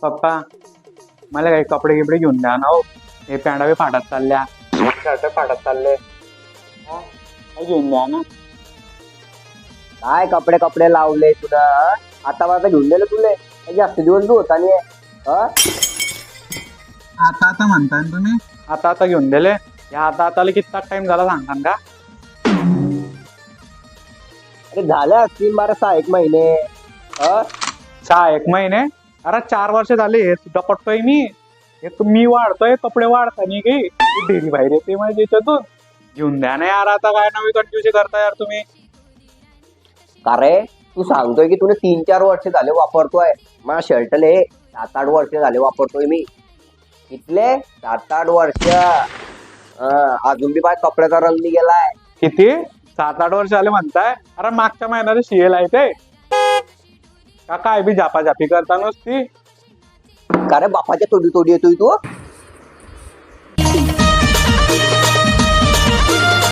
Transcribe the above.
पप्पा मला काही कपडे गिपडे घेऊन द्या ना हो. हे पॅन्टा बी फाटत चालल्या, शर्ट फाटत चालले. काही घेऊन द्या ना. काय कपडे कपडे लावले तुला? आता माझं घेऊन दिलं तुले जास्त दिवस बी होता नाही. आता आता म्हणताय ना तुम्ही? आता आता घेऊन दिले. या आता आता किती टाइम झाला सांगतान का? अरे झाले असतील बारा 6-1 महिने. 6-1 महिने? अरे 4 वर्ष झाले हे सुद्धा पटतोय मी. हे मी वाढतोय कपडे वाढतानी काही ढेरी बाहेर येते माझ्या याच्यातून. घेऊन द्या ना यार, आता काय नवी कंफ्युजन करता यार तुम्ही. का रे तू सांगतोय की तुला 3-4 वर्ष झाले वापरतोय. माझ्या शर्टले 7-8 वर्ष झाले वापरतोय मी. कितले 7-8 वर्ष. अजून बी बाय कपड्याचा रंग नाही गेलाय. किती 7-8 वर्ष झाले म्हणताय? अरे मागच्या महिन्यात शिएल आहे ते का काय बी झापाझापी करता नुसती. का रे बापाच्या तोडी तोडी येतोय तू?